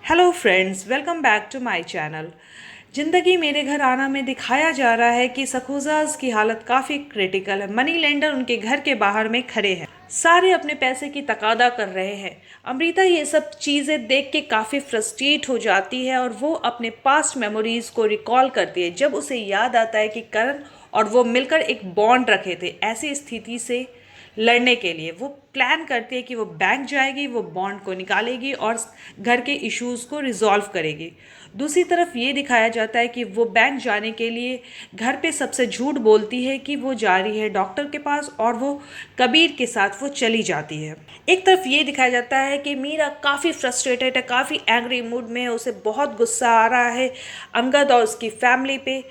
Hello friends, welcome back to my channel. ज़िंदगी मेरे घर आना में दिखाया जा रहा है कि सखुजाज की हालत काफ़ी क्रिटिकल है। मनी लेंडर उनके घर के बाहर में खड़े हैं, सारे अपने पैसे की तकादा कर रहे हैं। अमृता ये सब चीज़ें देख के काफ़ी फ्रस्ट्रेट हो जाती है और वो अपने पास्ट मेमोरीज़ को रिकॉल करती है, जब उसे याद आता है कि करण और वो मिलकर एक बॉन्ड रखे थे ऐसी स्थिति से लड़ने के लिए। वो प्लान करती है कि वो बैंक जाएगी, वो बॉन्ड को निकालेगी और घर के इश्यूज़ को रिजॉल्व करेगी। दूसरी तरफ ये दिखाया जाता है कि वो बैंक जाने के लिए घर पे सबसे झूठ बोलती है कि वो जा रही है डॉक्टर के पास, और वो कबीर के साथ वो चली जाती है। एक तरफ ये दिखाया जाता है कि मीरा काफ़ी फ्रस्ट्रेटेड है, काफ़ी एंग्री मूड में है, उसे बहुत गुस्सा आ रहा है अंगद और उसकी फैमिली पे।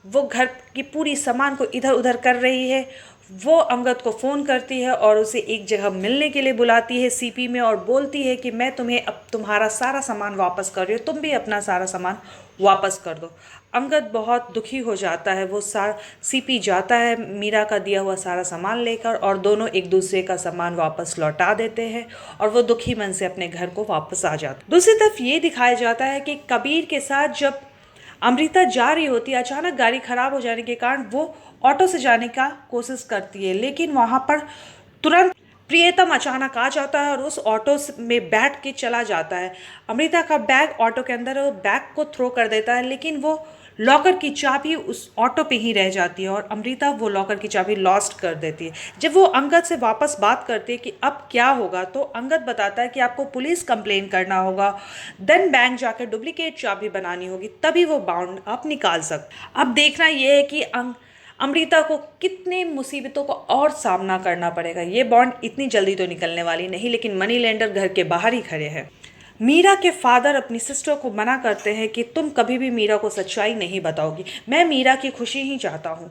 वो घर की पूरी सामान को इधर उधर कर रही है। वो अंगद को फ़ोन करती है और उसे एक जगह मिलने के लिए बुलाती है सीपी में, और बोलती है कि मैं तुम्हें अब तुम्हारा सारा सामान वापस कर रही हूँ, तुम भी अपना सारा सामान वापस कर दो। अंगद बहुत दुखी हो जाता है। वो सीपी जाता है मीरा का दिया हुआ सारा सामान लेकर, और दोनों एक दूसरे का सामान वापस लौटा देते हैं और वो दुखी मन से अपने घर को वापस आ जाते हैं। दूसरी तरफ ये दिखाया जाता है कि कबीर के साथ जब अमृता जा रही होती है, अचानक गाड़ी खराब हो जाने के कारण वो ऑटो से जाने का कोशिश करती है, लेकिन वहाँ पर तुरंत प्रियतम अचानक आ जाता है और उस ऑटो में बैठ के चला जाता है। अमृता का बैग ऑटो के अंदर है, वो बैग को थ्रो कर देता है, लेकिन वो लॉकर की चाबी उस ऑटो पे ही रह जाती है और अमृता वो लॉकर की चाबी लॉस्ट कर देती है। जब वो अंगद से वापस बात करती है कि अब क्या होगा, तो अंगद बताता है कि आपको पुलिस कंप्लेन करना होगा, देन बैंक जाकर डुप्लीकेट चाबी बनानी होगी, तभी वो बाउंड आप निकाल सकते। अब देखना ये है कि अमृता को कितने मुसीबतों का और सामना करना पड़ेगा। ये बॉन्ड इतनी जल्दी तो निकलने वाली नहीं, लेकिन मनी लेंडर घर के बाहर ही खड़े हैं। मीरा के फादर अपनी सिस्टर को मना करते हैं कि तुम कभी भी मीरा को सच्चाई नहीं बताओगी, मैं मीरा की खुशी ही चाहता हूँ,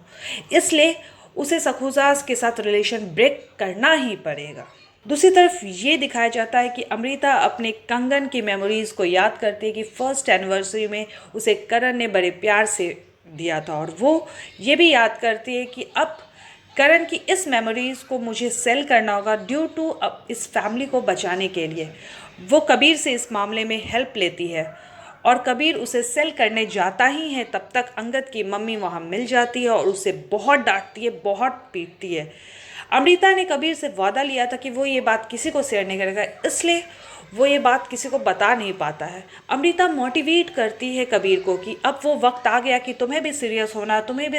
इसलिए उसे सखुजास के साथ रिलेशन ब्रेक करना ही पड़ेगा। दूसरी तरफ ये दिखाया जाता है कि अमृता अपने कंगन की मेमोरीज को याद करती है कि फर्स्ट एनिवर्सरी में उसे करण ने बड़े प्यार से दिया था, और वो ये भी याद करती है कि अब करण की इस मेमोरीज को मुझे सेल करना होगा ड्यू टू इस फैमिली को बचाने के लिए। वो कबीर से इस मामले में हेल्प लेती है और कबीर उसे सेल करने जाता ही है, तब तक अंगद की मम्मी वहाँ मिल जाती है और उसे बहुत डांटती है, बहुत पीटती है। अमृता ने कबीर से वादा लिया था कि वो ये बात किसी को शेयर नहीं करेगा, इसलिए वो ये बात किसी को बता नहीं पाता है। अमृता मोटिवेट करती है कबीर को कि अब वो वक्त आ गया कि तुम्हें भी सीरियस होना, तुम्हें भी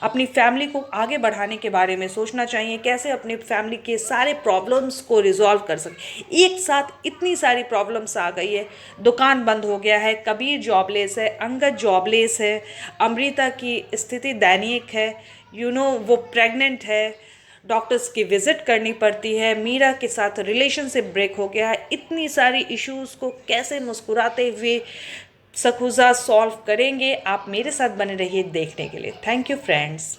अपनी फैमिली को आगे बढ़ाने के बारे में सोचना चाहिए, कैसे अपनी फैमिली के सारे प्रॉब्लम्स को रिजॉल्व कर सके। एक साथ इतनी सारी प्रॉब्लम्स आ गई है, दुकान बंद हो गया है, कबीर जॉबलेस है, अंगद जॉबलेस है, अमृता की स्थिति दयनीय है, वो प्रेग्नेंट है, डॉक्टर्स की विजिट करनी पड़ती है, मीरा के साथ रिलेशनशिप ब्रेक हो गया है। इतनी सारी इश्यूज़ को कैसे मुस्कुराते हुए सखुजा सॉल्व करेंगे, आप मेरे साथ बने रहिए देखने के लिए। Thank you friends.